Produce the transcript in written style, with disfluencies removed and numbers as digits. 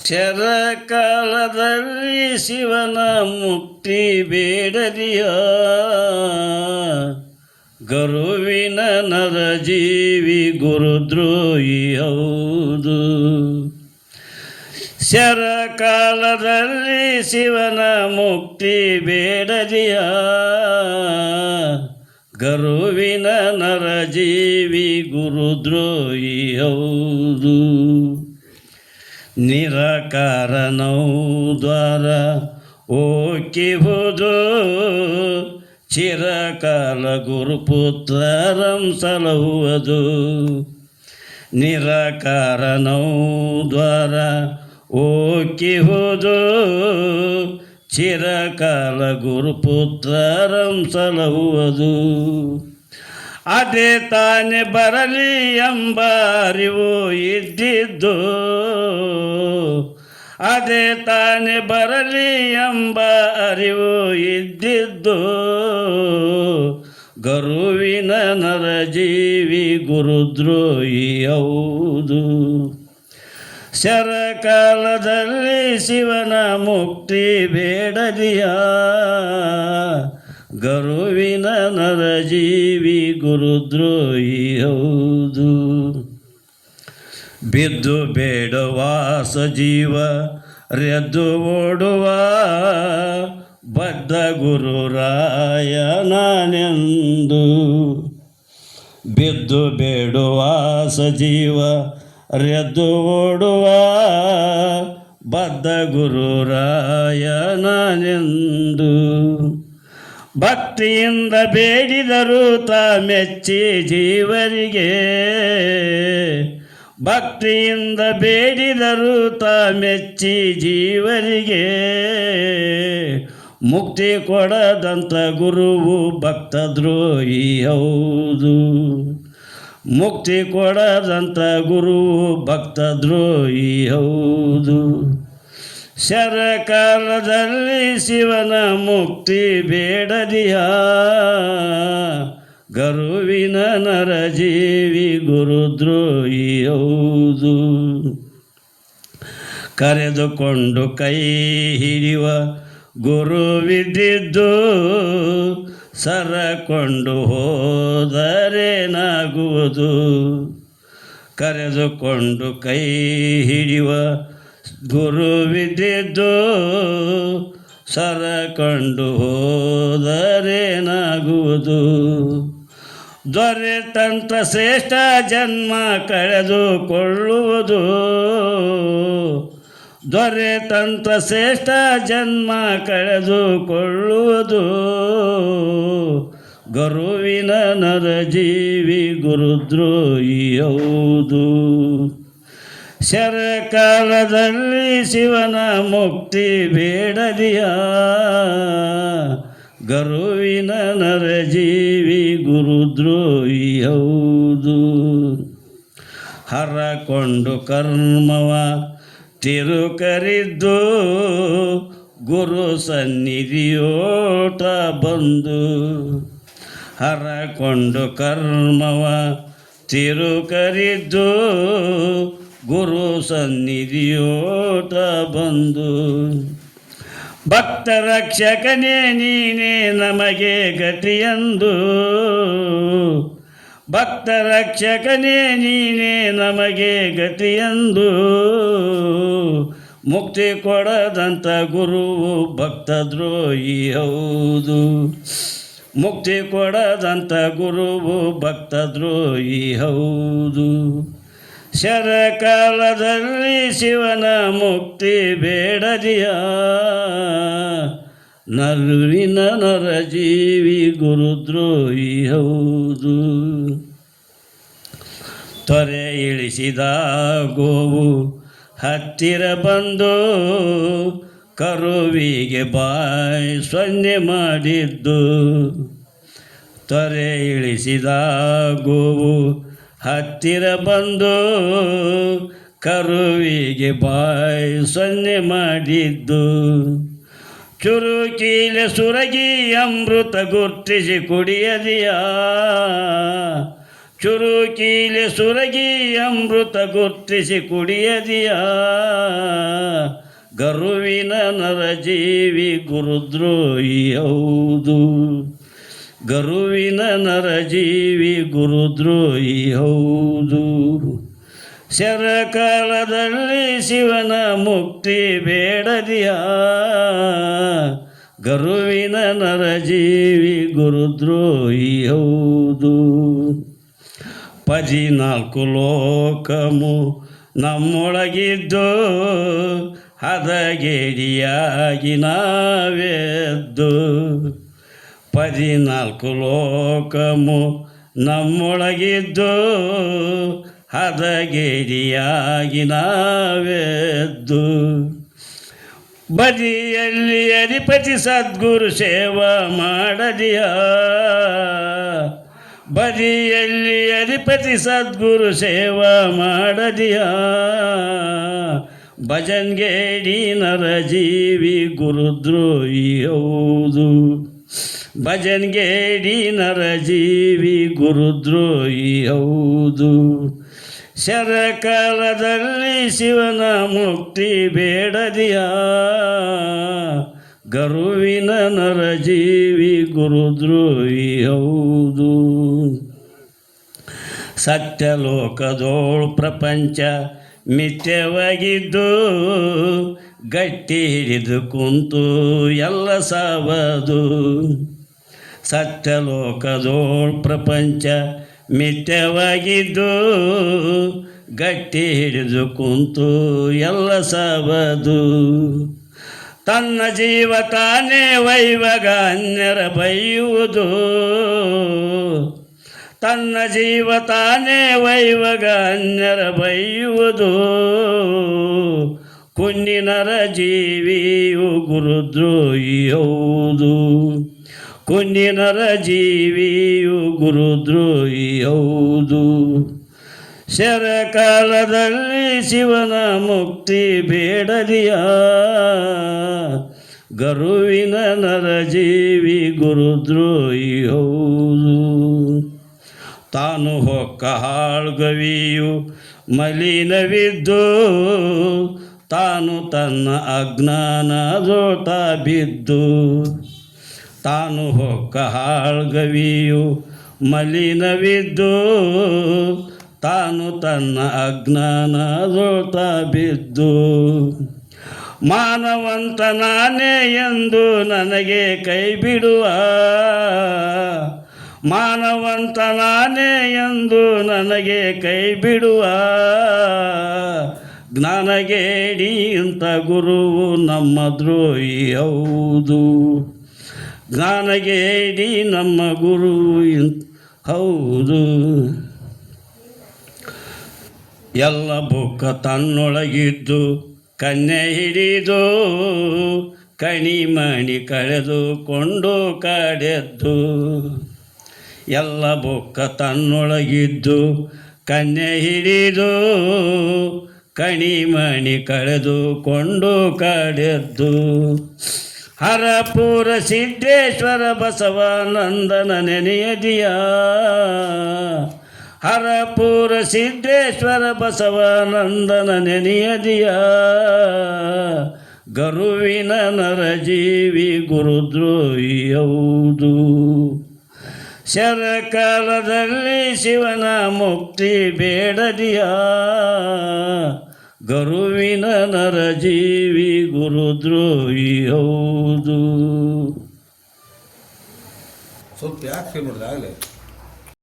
ಶರಕಾಲದಲ್ಲಿ ಶಿವನ ಮುಕ್ತಿ ಬೇಡದಿಯ ಗರುವಿನ ನರಜೀವಿ ಗುರುದ್ರೋಹಿ ಹೌದು. ಶರಕಾಲದಲ್ಲಿ ಶಿವನ ಮುಕ್ತಿ ಬೇಡದಿಯ ಗರುವಿನ ನರಜೀವಿ ಗುರುದ್ರೋಹಿ ಹೌದು. ನಿರಾಕಾರನೌ ದ್ವಾರ ಓಕಿಹುದು ಚಿರಕಾಲ ಗುರುಪುತ್ರರಂ ಸಲಹುವುದು. ನಿರಾಕಾರನೌ ದ್ವಾರ ಓಕಿಹುದು ಚಿರಕಾಲ ಗುರುಪುತ್ರರಂ ಸಲಹುವುದು. ಅದೇ ತಾನೇ ಬರಲಿ ಎಂಬ ಅರಿವು ಇದ್ದಿದ್ದು, ಅದೇ ತಾನೇ ಬರಲಿ ಎಂಬ ಅರಿವು ಇದ್ದಿದ್ದು ಗರುವಿನ ನರಜೀವಿ ಗುರುದ್ರೋಹಿ ಹೌದು. ಶರಕಾಲದಲ್ಲಿ ಶಿವನ ಮುಕ್ತಿ ಬೇಡದಿಯ ಗರುವಿನ ನರಜೀವಿ ಗುರುದ್ರೋಹಿ ಹೌದು. ಬಿದ್ದು ಬೇಡವಾಸ ಜೀವ ರೆದ್ದು ಓಡುವ ಬದ್ಧ ಗುರುರಾಯ ನಾನೆಂದು. ಬಿದ್ದು ಬೇಡುವಾಸ ಜೀವ ರೆದ್ದು ಓಡುವ ಬದ್ಧ ಗುರುರಾಯ ನಾನೆಂದು. ಭಕ್ತಿಯಿಂದ ಬೇಡಿದರು ತಾ ಮೆಚ್ಚಿ ಜೀವರಿಗೆ, ಭಕ್ತಿಯಿಂದ ಬೇಡಿದರು ತಾ ಮೆಚ್ಚಿ ಜೀವರಿಗೆ. ಮುಕ್ತಿ ಕೊಡದಂಥ ಗುರುವು ಭಕ್ತದ್ರೋಹಿ ಹೌದು. ಮುಕ್ತಿ ಕೊಡದಂಥ ಗುರುವು ಭಕ್ತದ್ರೋಹಿ ಹೌದು. ಶರಕಾಲದಲ್ಲಿ ಶಿವನ ಮುಕ್ತಿ ಬೇಡದಿಯ ಗರುವಿನ ನರಜೀವಿ ಗುರುದ್ರೋಹಿ ಹೌದು. ಕರೆದುಕೊಂಡು ಕೈ ಹಿಡಿಯುವ ಗುರುವಿದ್ದಿದ್ದು ಸರಕೊಂಡು ಹೋದರೇನಾಗುವುದು. ಕರೆದುಕೊಂಡು ಕೈ ಹಿಡಿಯುವ ಗುರುವಿದ್ದಿದ್ದು ಸರಕೊಂಡು ಹೋದರೇನಾಗುವುದು. ದೊರೆತಂತ ಶ್ರೇಷ್ಠ ಜನ್ಮ ಕಳೆದುಕೊಳ್ಳುವುದು. ದೊರೆತಂತ ಶ್ರೇಷ್ಠ ಜನ್ಮ ಕಳೆದುಕೊಳ್ಳುವುದು ಗರುವಿನ ನರಜೀವಿ ಗುರುದ್ರೋಹಿ ಹೌದು. ಶರಕಾಲದಲ್ಲಿ ಶಿವನ ಮುಕ್ತಿ ಬೇಡದಿಯ ಗರುವಿನ ನರಜೀವಿ ಗುರುದ್ರೋಹಿ ಹೌದು. ಹರಕೊಂಡು ಕರ್ಮವ ತಿರುಕರಿದ್ದು ಗುರು ಸನ್ನಿಧಿಯೋಟ ಬಂದು. ಹರಕೊಂಡು ಕರ್ಮವ ತಿರುಕರಿದ್ದು ಗುರು ಸನ್ನಿಧಿಯೋಟ ಬಂದು. ಭಕ್ತ ರಕ್ಷಕನೇ ನೀನೇ ನಮಗೆ ಗತಿಯಂದು. ಭಕ್ತ ರಕ್ಷಕನೇ ನೀನೇ ನಮಗೆ ಗತಿಯಂದು. ಮುಕ್ತಿ ಕೊಡದಂಥ ಗುರುವು ಭಕ್ತದ್ರೋಹಿ ಹೌದು. ಮುಕ್ತಿ ಕೊಡದಂಥ ಗುರುವು ಭಕ್ತದ್ರೋಹಿ ಹೌದು. ಶರಕಾಲದಲ್ಲಿ ಶಿವನ ಮುಕ್ತಿ ಬೇಡದಿಯ ನರುವಿನ ನರಜೀವಿ ಗುರುದ್ರೋಹಿ ಹೌದು. ತೊರೆ ಇಳಿಸಿದ ಗೋವು ಹತ್ತಿರ ಬಂದು ಕರುವಿಗೆ ಬಾಯಿ ಸೊನ್ನೆ ಮಾಡಿದ್ದು. ತೊರೆ ಇಳಿಸಿದ ಗೋವು ಹತ್ತಿರ ಬಂದು ಕರುವಿಗೆ ಬಾಯಿ ಸೊನ್ನೆ ಮಾಡಿದ್ದು. ಚುರುಕೀಲೆ ಸುರಗಿ ಅಮೃತ ಗುರ್ತಿಸಿ ಕುಡಿಯದಿಯ. ಚುರುಕೀಲೆ ಸುರಗಿ ಅಮೃತ ಗುರ್ತಿಸಿ ಕುಡಿಯದಿಯ ಗರುವಿನ ನರಜೀವಿ ಗುರುದ್ರೋಹಿ ಹೌದು ಗರುವಿನ ನರಜೀವಿ ಗುರುದ್ರೋಹಿ ಹೌದು ಶರಕಾಲದಲ್ಲಿ ಶಿವನ ಮುಕ್ತಿ ಬೇಡದಿಯ ಗರುವಿನ ನರಜೀವಿ ಗುರುದ್ರೋಹಿ ಹೌದು 14 ಲೋಕಮು ನಮ್ಮೊಳಗಿದ್ದು ಹದಗೇಡಿಯಾಗಿ ನಾವೆದ್ದು 14 ಲೋಕಮು ನಮ್ಮೊಳಗಿದ್ದು ಹದಗೇಡಿಯಾಗಿ ನಾವೆದ್ದು ಬದಿಯಲ್ಲಿ ಅಧಿಪತಿ ಸದ್ಗುರು ಸೇವಾ ಮಾಡದಿಯ ಬದಿಯಲ್ಲಿ ಅಧಿಪತಿ ಸದ್ಗುರು ಸೇವಾ ಮಾಡದಿಯ ಭಜನ್ಗೇಡಿ ನರಜೀವಿ ಗುರುದ್ರೋಹಿ ಹೌದು ಭಜನ್ಗೇಡಿ ನರಜೀವಿ ಗುರುದ್ರೋಹಿ ಹೌದು ಶರಕಾಲದಲ್ಲಿ ಶಿವನ ಮುಕ್ತಿ ಬೇಡದಿಯ ಗರುವಿನ ನರಜೀವಿ ಗುರುದ್ರೋಹಿ ಹೌದು ಸತ್ಯಲೋಕದೋಳು ಪ್ರಪಂಚ ಮಿಥ್ಯವಾಗಿದ್ದು ಗಟ್ಟಿ ಹಿಡಿದು ಕುಂತು ಎಲ್ಲ ಸಾವದು ಸತ್ಯಲೋಕದೋಳು ಪ್ರಪಂಚ ಮಿಥ್ಯವಾಗಿದ್ದು ಗಟ್ಟಿ ಹಿಡಿದು ಕುಂತು ಎಲ್ಲ ಸಾವದು ತನ್ನ ಜೀವ ತಾನೇ ವೈವಾಗ ಅನ್ಯರ ಬೈಯುವುದು ತನ್ನ ಜೀವ ತಾನೇ ವೈವಾಗ ಅನ್ಯರ ಬೈಯುವುದು ಕುನ್ನಿನರ ಜೀವಿಯು ಗುರುದ್ರೋಹಿ ಹೌದು ಕುನ್ನಿನರ ಜೀವಿಯು ಗುರುದ್ರೋಹಿ ಹೌದು ಶರಕಾಲದಲ್ಲಿ ಶಿವನ ಮುಕ್ತಿ ಬೇಡದಿಯ ಗರುವಿನ ನರಜೀವಿ ಗುರುದ್ರೋಹಿ ಹೌದು ತಾನು ಹೊಕ್ಕ ಹಾಳ್ಗವಿಯು ಮಲಿನವಿದ್ದು ತಾನು ತನ್ನ ಅಜ್ಞಾನದೋಟ ಬಿದ್ದು ತಾನು ಹೊಕ್ಕ ಹಾಳ್ಗವಿಯು ಮಲಿನವಿದ್ದು ತಾನು ತನ್ನ ಅಜ್ಞಾನದೋಟ ಬಿದ್ದು ಮಾನವಂತ ನಾನೇ ಎಂದು ನನಗೆ ಕೈ ಬಿಡುವ ಮಾನವಂತ ನಾನೇ ಎಂದು ನನಗೆ ಕೈ ಬಿಡುವ ಜ್ಞಾನಗೇಡಿ ಇಂಥ ಗುರುವು ನಮ್ಮ ದ್ರೋಹಿ ಹೌದು ಜ್ಞಾನಗೇಡಿ ನಮ್ಮ ಗುರು ಹೌದು ಎಲ್ಲ ಬುಕ್ಕ ತನ್ನೊಳಗಿದ್ದು ಕನ್ಯೆ ಹಿಡಿದು ಕಣಿಮಣಿ ಕಳೆದುಕೊಂಡು ಕಾಡೆದ್ದು ಎಲ್ಲ ಬುಕ್ಕ ತನ್ನೊಳಗಿದ್ದು ಕನ್ಯೆ ಹಿಡಿದು ಕಣಿಮಣಿ ಕಳೆದುಕೊಂಡು ಕಾಡೆದ್ದು ಹರಪುರ ಸಿದ್ದೇಶ್ವರ ಬಸವಾನಂದನ ನೆನೆಯದಿಯ ಹರಪುರ ಸಿದ್ದೇಶ್ವರ ಬಸವಾನಂದನ ನೆನೆಯದಿಯ ಗರುವಿನ ನರಜೀವಿ ಗುರುದ್ರೋಹಿ ಹೌದು ಶರಕಾಲದಲ್ಲಿ ಶಿವನ ಮುಕ್ತಿ ಬೇಡದಿಯ ಗರುವಿನ ನರಜೀವಿ ಗುರುದ್ರೋಹಿ ಹೌದು ಸ್ವಲ್ಪ ಯಾಕೆ ಫೀಲ್ ಮಾಡಿದೆ ಆಗಲೇ